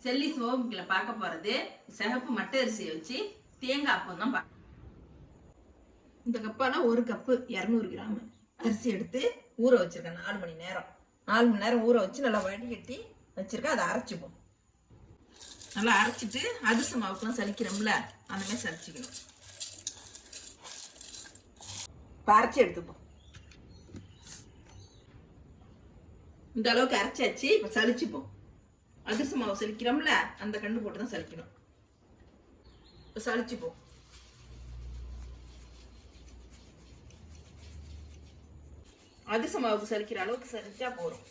செல்லி சோமிக்கல பார்க்க போறது சிகப்பு மட்டை அரிசியை வச்சு தேங்காய் அப்பம் தான் பார்க்க. இந்த கப்பால 1 கப்பு 200 கிராம் அரிசி எடுத்து ஊற வச்சிருக்கேன். 4 மணி நேரம் 4 மணி நேரம் ஊற வச்சு நல்லா வடிகட்டி வச்சிருக்கேன். அதை அரைச்சிப்போம். நல்லா அரைச்சிட்டு அதிரச மாவுக்குலாம் சலிக்கிறோம்ல, அந்த மாதிரி சலிச்சுக்கணும். அரைச்சி எடுத்துப்போம். இந்த அளவுக்கு அரைச்சாச்சு. இப்ப சலிச்சுப்போம். அதிரச மாவு சலிக்கிறோம்ல, அந்த கண்டு போட்டு தான் சலிக்கணும். இப்ப சலிச்சுப்போம். அதிரச மாவுக்கு சலிக்கிற அளவுக்கு சலிச்சா போதும்.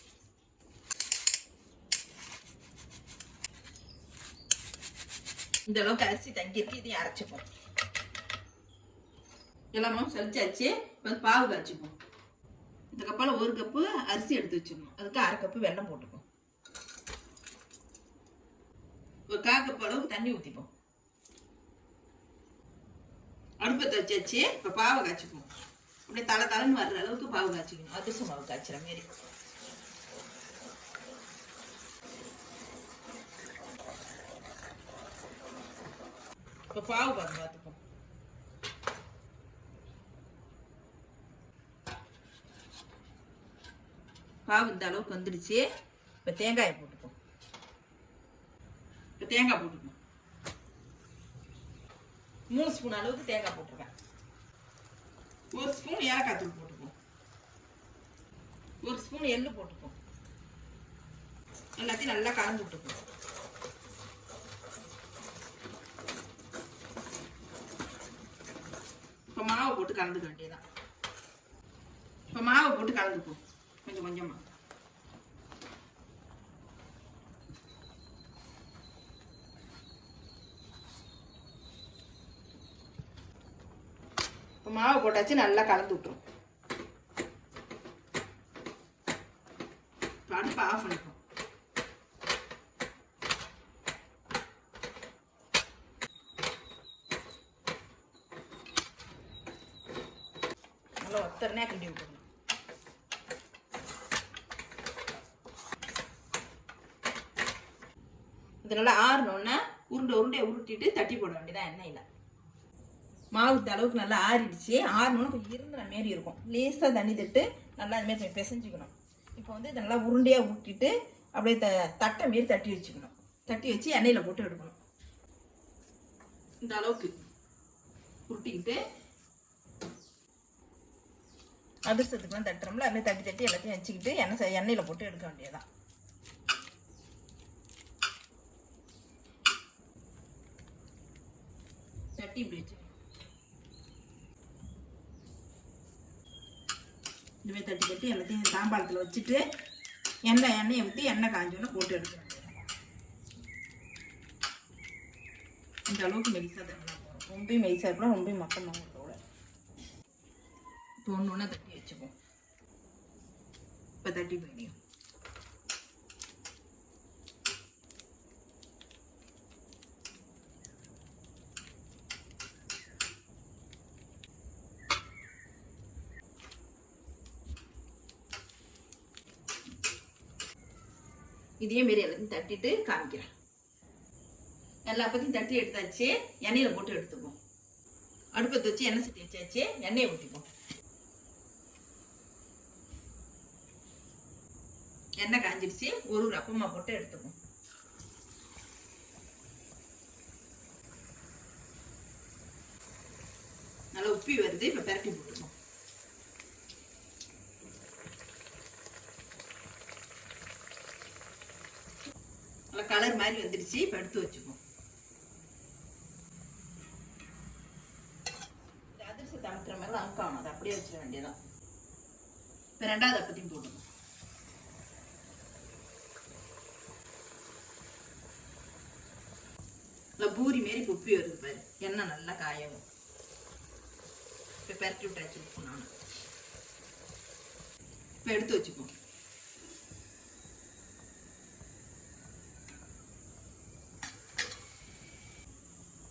இந்த அளவுக்கு அரிசி தங்கிருக்கு. இதையும் அரைச்சிப்போம். எல்லாமே சலிச்சாச்சு. இப்போ பாவு காய்ச்சிப்போம். இந்த கப்பால 1 கப்பு அரிசி எடுத்து வச்சிடணும். அதுக்கு 1/2 கப்பு வெல்லம் போட்டுப்போம். ஒரு 1/4 கப் அளவுக்கு தண்ணி ஊற்றிப்போம். அடுப்பத்தை வச்சாச்சு. இப்போ பாவை காய்ச்சிப்போம். அப்படியே தலைன்னு வர்ற அளவுக்கு பாவு காய்ச்சிக்கணும். அதிரச மாவு காய்ச்சிற மாரி. இப்போ பாவு பார்த்துப்போம். பாவு இந்த அளவுக்கு வந்துடுச்சு. இப்போ தேங்காயை போட்டுப்போம். இப்போ தேங்காய் போட்டுப்போம். 3 ஸ்பூன் அளவுக்கு தேங்காய் போட்டிருக்கேன். 1 ஸ்பூன் ஏலக்காய் தூள் போட்டுப்போம். 1 ஸ்பூன் எள்ளு போட்டுப்போம். எல்லாத்தையும் நல்லா கலந்து விட்டுப்போம். இப்போ மாவை போட்டு கலந்துக்க வேண்டியதான். இப்போ மாவை போட்டு கலந்துப்போம் கொஞ்சம் கொஞ்சமா. இப்போ மாவை போட்டாச்சு. நல்லா கலந்து விட்டுரும். அடுப்பை ஆஃப் பண்ணிப்போம். நல்லா ஒத்தரனே கிண்டி விட்டுருணும். இது நல்லா ஆறணுன்னா உருண்டையை உருட்டிட்டு தட்டி போட வேண்டியதான் எண்ணெயில். மாவு அளவுக்கு நல்லா ஆறிடுச்சு. ஆறணும்னா கொஞ்சம் இருந்துற மாரி இருக்கும். லேசாக தண்ணி தட்டு நல்லா அதுமாரி பிசைஞ்சிக்கணும். இப்போ வந்து இதை நல்லா உருண்டையாக ஊட்டிட்டு அப்படியே தட்டை மாரி தட்டி வச்சுக்கணும். தட்டி வச்சு எண்ணெயில் போட்டு எடுக்கணும். இந்த அளவுக்கு உருட்டிக்கிட்டு அதிரசத்துக்குலாம் தட்டுறோம்ல, அதுமாதிரி தட்டி தட்டி எல்லாத்தையும் வச்சுக்கிட்டு எண்ணெயில் போட்டு எடுக்க வேண்டியதான். தட்டி இப்படி வச்சு இதுமாதிரி தட்டி தட்டி எல்லாத்தையும் தாம்பாளத்தில் வச்சுட்டு எண்ணெயை ஊற்றி எண்ணெய் காஞ்சோன்னு போட்டு எடுக்க வேண்டியது. இந்த அளவுக்கு மெலிசாக தண்ணி போகும். ரொம்ப மெலிசாக இருக்கலாம், ரொம்ப மொத்தமாக கூட. இப்போ ஒன்று தட்டி வச்சுப்போம். இப்போ தட்டி போயிடும். இதே மாரி எல்லாத்தையும் தட்டிட்டு காமிக்கிறேன். எல்லா பற்றியும் தட்டி எடுத்தாச்சு. எண்ணெயில் போட்டு எடுத்துப்போம். அடுப்பத்தை வச்சு எண்ணெய் சட்டி வச்சாச்சு. எண்ணெயை ஊற்றிப்போம். எண்ணெய் காஞ்சிடுச்சு. ஒரு அப்பமா போட்டு எடுத்துப்போம். நல்லா உப்பி வருது. இப்போ பெரட்டி போட்டுப்போம். நல்லா கலர் மாதிரி வந்துடுச்சு. இப்போ எடுத்து வச்சுப்போம். அதிரசத்தை அமுத்துற மாதிரி அமுக்கணும். அதை அப்படியே வச்சிட வேண்டியதான். இப்போ 2வது அப்பத்தையும் போட்டுக்கணும். பூரி மாரி உப்பி வருது பாரு. எண்ணெய் நல்லா காயவும். இப்போ பெரட்டி விட்டாச்சு. உப்பு நான் இப்போ எடுத்து வச்சுப்போம்.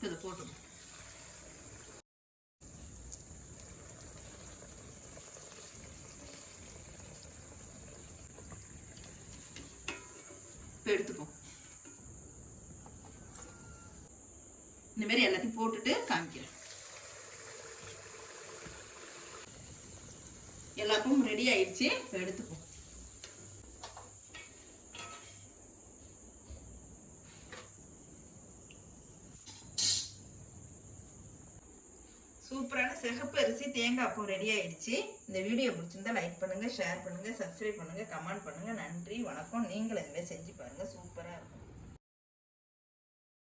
இதை போட்டுப்போம். இப்போ எடுத்துப்போம். போட்டுட்டு காமிக்கிறேன். எல்லா அப்பமும் ரெடி ஆயிடுச்சு. இப்போ எடுத்துப்போம். சூப்பரான சிகப்பு அரிசி தேங்காய் அப்பம் ரெடி ஆயிடுச்சு. இந்த வீடியோ பிடிச்சிருந்தா லைக் பண்ணுங்க, ஷேர் பண்ணுங்க, சப்ஸ்கிரைப் பண்ணுங்க, கமெண்ட் பண்ணுங்க. நன்றி, வணக்கம். நீங்களும் இதுமாதிரி செஞ்சு பாருங்க, சூப்பரா இருக்கும்.